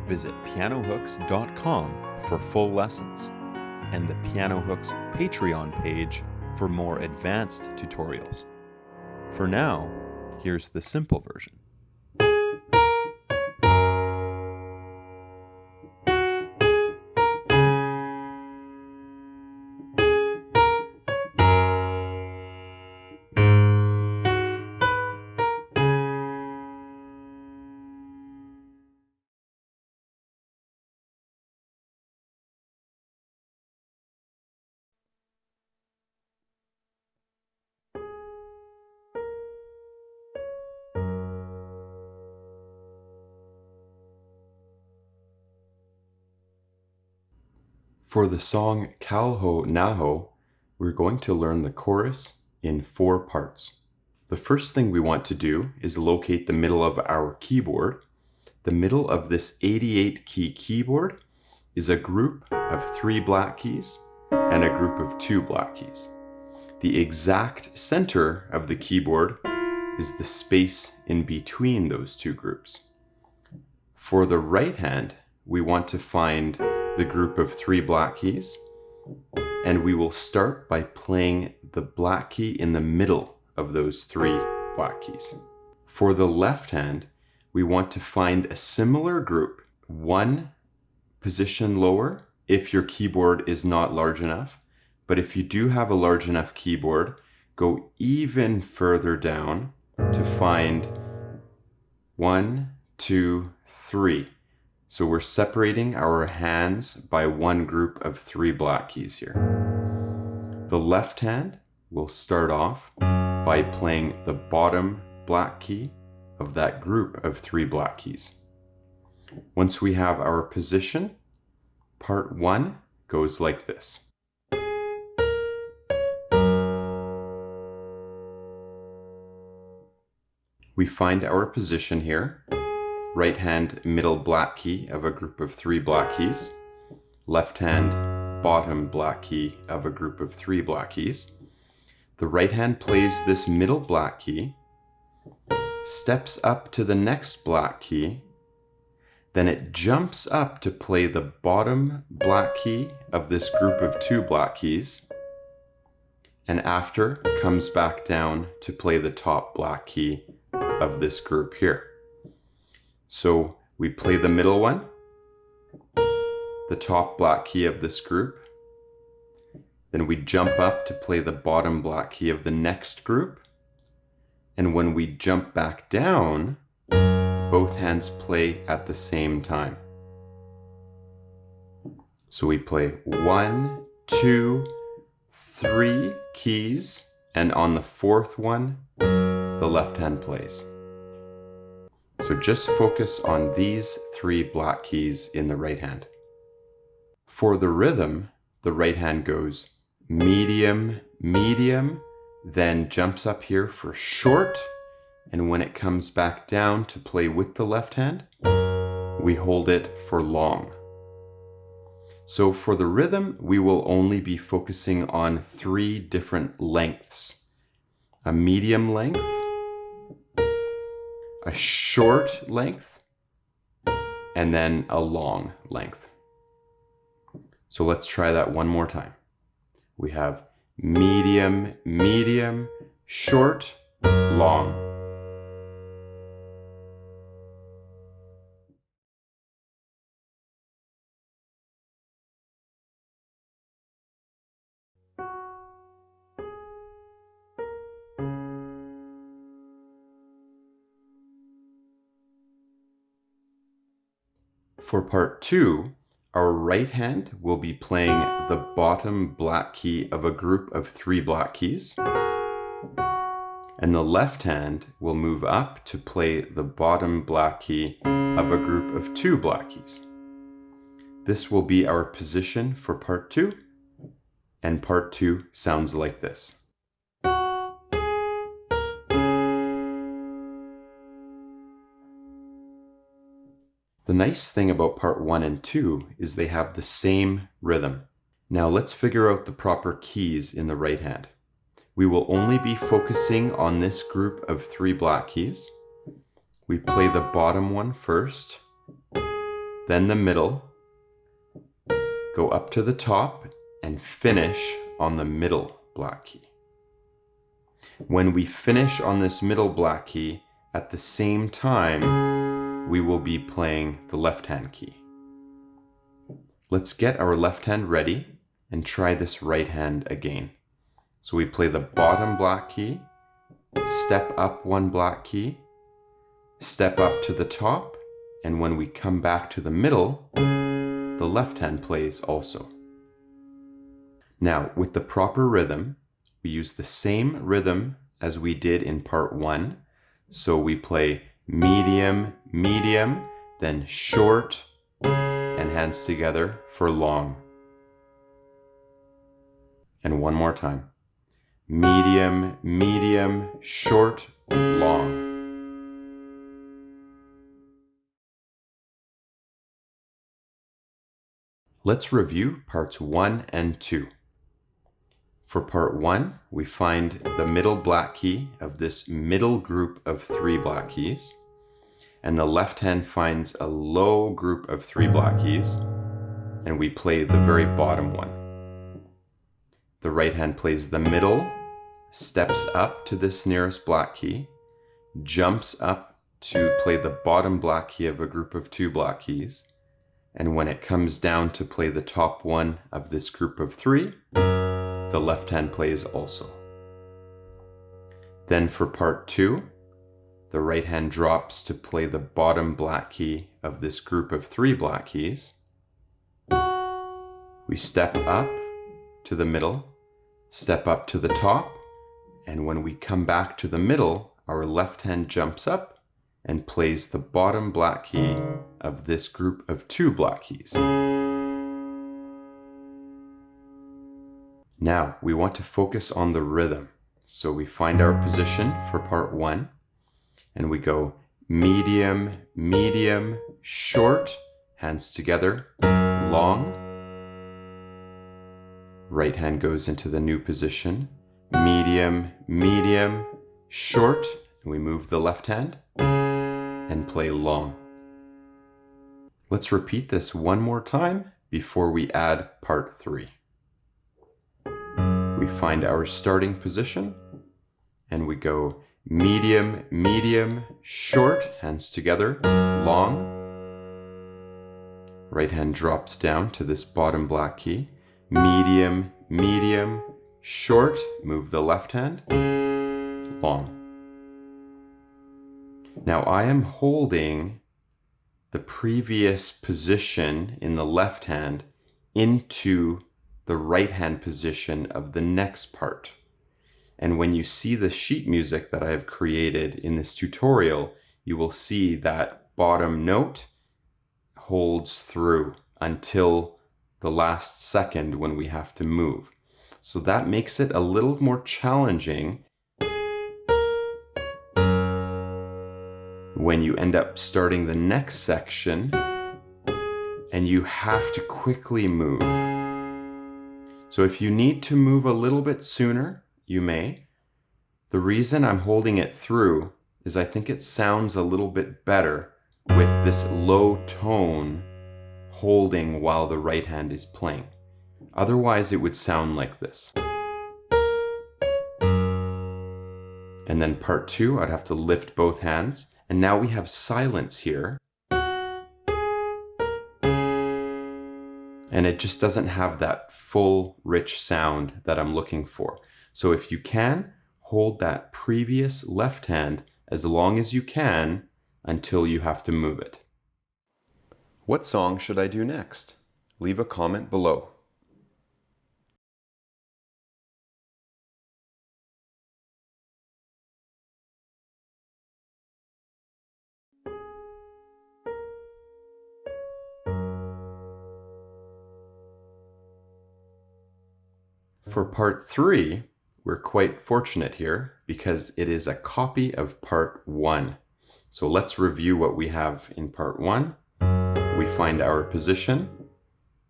visit pianohooks.com for full lessons and the Piano Hooks Patreon page for more advanced tutorials. For now, here's the simple version. For the song Kal Ho Naa Ho, we're going to learn the chorus in 4 parts. The first thing we want to do is locate the middle of our keyboard. The middle of this 88-key keyboard is a group of 3 black keys and a group of 2 black keys. The exact center of the keyboard is the space in between those 2 groups. For the right hand, we want to find the group of 3 black keys, and we will start by playing the black key in the middle of those 3 black keys. For the left hand, we want to find a similar group, 1 position lower if your keyboard is not large enough, but if you do have a large enough keyboard, go even further down to find 1, 2, 3. So we're separating our hands by 1 group of 3 black keys here. The left hand will start off by playing the bottom black key of that group of 3 black keys. Once we have our position, part 1 goes like this. We find our position here. Right hand middle black key of a group of 3 black keys, left hand bottom black key of a group of 3 black keys. The right hand plays this middle black key, steps up to the next black key, then it jumps up to play the bottom black key of this group of 2 black keys, and after comes back down to play the top black key of this group here. So we play the middle one, the top black key of this group, then we jump up to play the bottom black key of the next group, and when we jump back down, both hands play at the same time. So we play 1, 2, 3 keys, and on the 4th one, the left hand plays. So just focus on these 3 black keys in the right hand. For the rhythm, the right hand goes medium, medium, then jumps up here for short, and when it comes back down to play with the left hand, we hold it for long. So for the rhythm, we will only be focusing on 3 different lengths. A medium length, a short length, and then a long length. So let's try that one more time. We have medium, medium, short, long. For part 2, our right hand will be playing the bottom black key of a group of 3 black keys, and the left hand will move up to play the bottom black key of a group of 2 black keys. This will be our position for part 2, and part 2 sounds like this. The nice thing about part 1 and 2 is they have the same rhythm. Now let's figure out the proper keys in the right hand. We will only be focusing on this group of 3 black keys. We play the bottom one first, then the middle, go up to the top, and finish on the middle black key. When we finish on this middle black key, at the same time, we will be playing the left hand key. Let's get our left hand ready and try this right hand again. So we play the bottom black key, step up one black key, step up to the top, and when we come back to the middle, the left hand plays also. Now, with the proper rhythm, we use the same rhythm as we did in part 1. So we play medium, medium, then short, and hands together for long. And one more time. Medium, medium, short, long. Let's review parts 1 and 2. For part 1, we find the middle black key of this middle group of 3 black keys, and the left hand finds a low group of 3 black keys, and we play the very bottom one. The right hand plays the middle, steps up to this nearest black key, jumps up to play the bottom black key of a group of 2 black keys, and when it comes down to play the top one of this group of 3, the left hand plays also. Then for part 2, the right hand drops to play the bottom black key of this group of 3 black keys. We step up to the middle, step up to the top, and when we come back to the middle, our left hand jumps up and plays the bottom black key of this group of 2 black keys. Now, we want to focus on the rhythm. So we find our position for part 1, and we go medium, medium, short, hands together, long. Right hand goes into the new position, medium, medium, short, and we move the left hand and play long. Let's repeat this one more time before we add part 3. We find our starting position and we go medium, medium, short, hands together, long. Right hand drops down to this bottom black key, medium, medium, short, move the left hand, long. Now I am holding the previous position in the left hand into the right hand position of the next part. And when you see the sheet music that I have created in this tutorial, you will see that bottom note holds through until the last second when we have to move. So that makes it a little more challenging when you end up starting the next section and you have to quickly move. So if you need to move a little bit sooner, you may. The reason I'm holding it through is I think it sounds a little bit better with this low tone holding while the right hand is playing. Otherwise, it would sound like this. And then part 2, I'd have to lift both hands. And now we have silence here. And it just doesn't have that full, rich sound that I'm looking for. So if you can, hold that previous left hand as long as you can until you have to move it. What song should I do next? Leave a comment below. For part 3, we're quite fortunate here because it is a copy of part 1. So let's review what we have in part 1. We find our position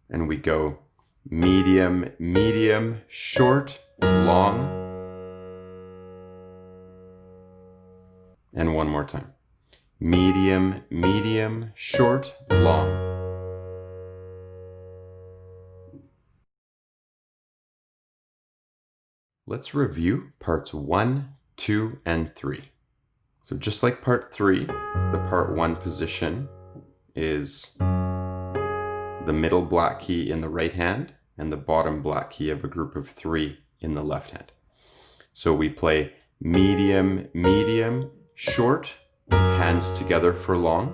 and we go medium, medium, short, long. And one more time. Medium, medium, short, long. Let's review parts 1, 2, and 3. So just like part 3, the part 1 position is the middle black key in the right hand and the bottom black key of a group of 3 in the left hand. So we play medium, medium, short, hands together for long.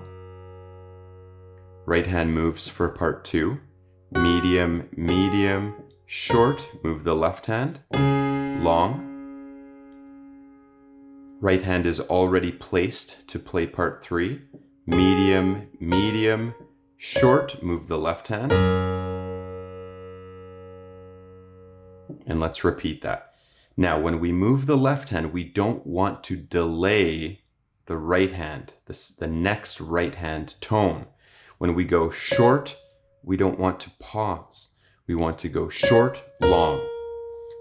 Right hand moves for part 2. Medium, medium, short, move the left hand, long. Right hand is already placed to play part 3. Medium, medium, short, move the left hand. And let's repeat that. Now, when we move the left hand, we don't want to delay the right hand, the next right hand tone. When we go short, we don't want to pause. We want to go short, long.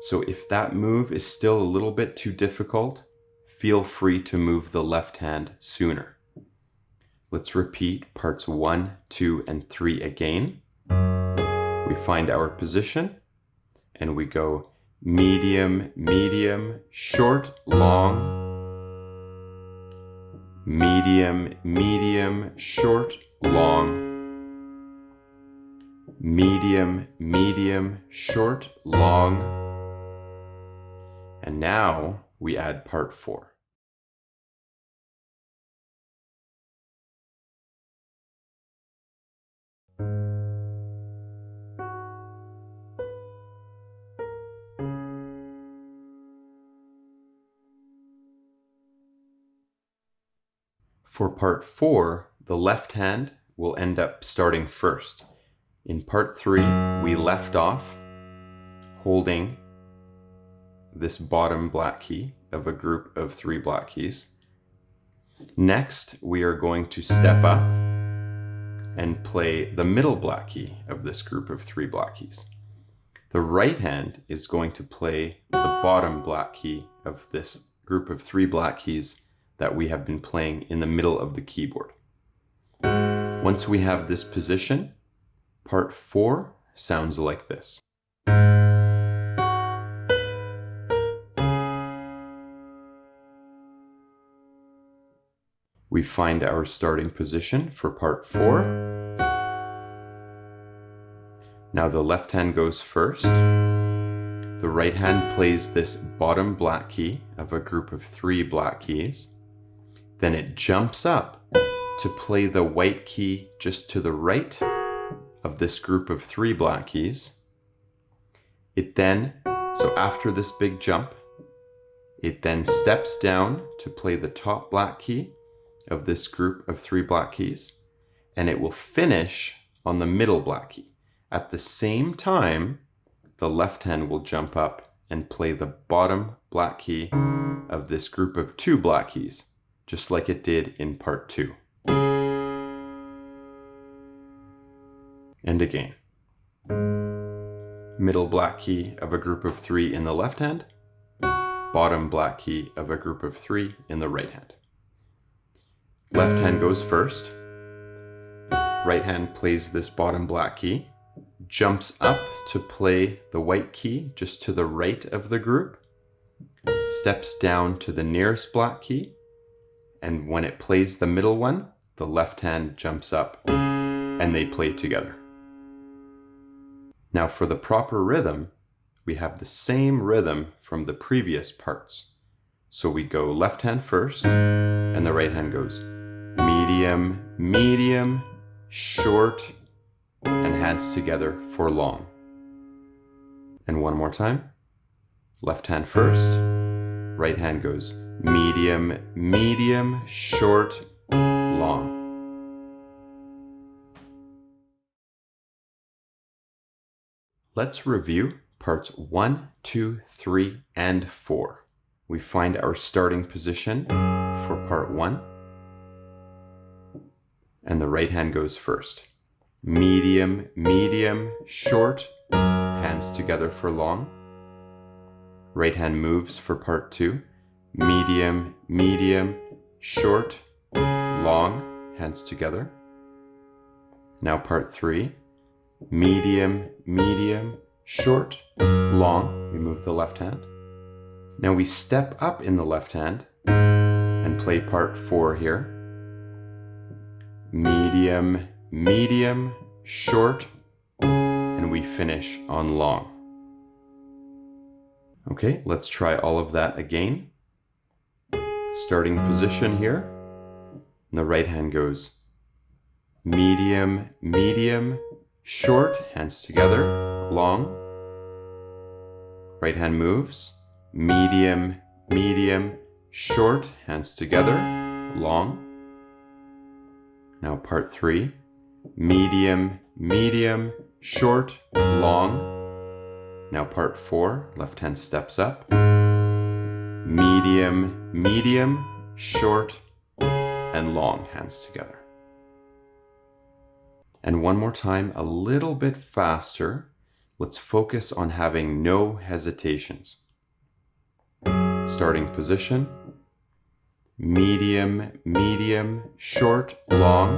So if that move is still a little bit too difficult, feel free to move the left hand sooner. Let's repeat parts 1, 2, and 3 again. We find our position and we go medium, medium, short, long. Medium, medium, short, long. Medium, medium, short, long. And now we add part 4. For part 4, the left hand will end up starting first. In part 3, we left off holding this bottom black key of a group of 3 black keys. Next, we are going to step up and play the middle black key of this group of 3 black keys. The right hand is going to play the bottom black key of this group of 3 black keys that we have been playing in the middle of the keyboard. Once we have this position, part 4 sounds like this. We find our starting position for part 4. Now the left hand goes first. The right hand plays this bottom black key of a group of 3 black keys. Then it jumps up to play the white key just to the right of this group of 3 black keys. So after this big jump, it then steps down to play the top black key of this group of 3 black keys, and it will finish on the middle black key. At the same time, the left hand will jump up and play the bottom black key of this group of 2 black keys, just like it did in part 2. And again. Middle black key of a group of 3 in the left hand, bottom black key of a group of 3 in the right hand. Left hand goes first. Right hand plays this bottom black key, jumps up to play the white key just to the right of the group, steps down to the nearest black key, and when it plays the middle one, the left hand jumps up and they play together. Now for the proper rhythm, we have the same rhythm from the previous parts. So we go left hand first, and the right hand goes medium, medium, short, and hands together for long. And one more time. Left hand first, right hand goes medium, medium, short, long. Let's review parts 1, 2, 3, and 4. We find our starting position for part 1. And the right hand goes first. Medium, medium, short, hands together for long. Right hand moves for part 2. Medium, medium, short, long, hands together. Now part 3. Medium, medium, short, long. We move the left hand. Now we step up in the left hand and play part 4 here. Medium, medium, short, and we finish on long. Okay, let's try all of that again. Starting position here. And the right hand goes medium, medium, short, hands together, long. Right hand moves, medium, medium, short, hands together, long. Now part 3, medium, medium, short, long. Now part 4, left hand steps up, medium, medium, short, and long, hands together. And one more time, a little bit faster. Let's focus on having no hesitations. Starting position, medium, medium, short, long.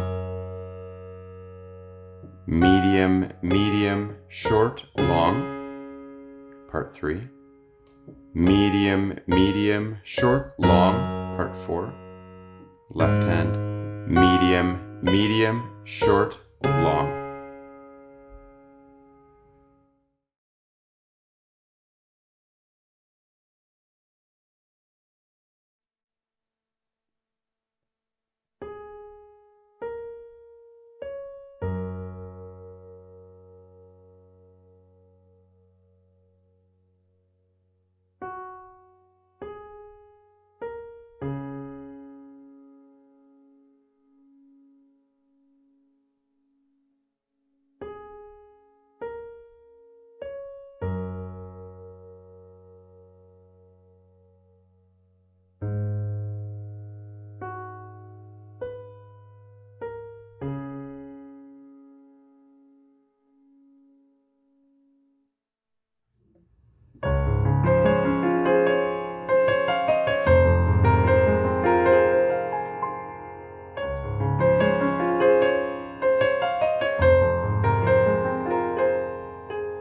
Medium, medium, short, long. Part 3. Medium, medium, short, long. Part 4. Left hand, medium, medium, short, long.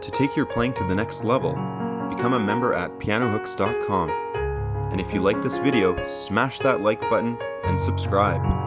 To take your playing to the next level, become a member at pianohooks.com. And if you like this video, smash that like button and subscribe.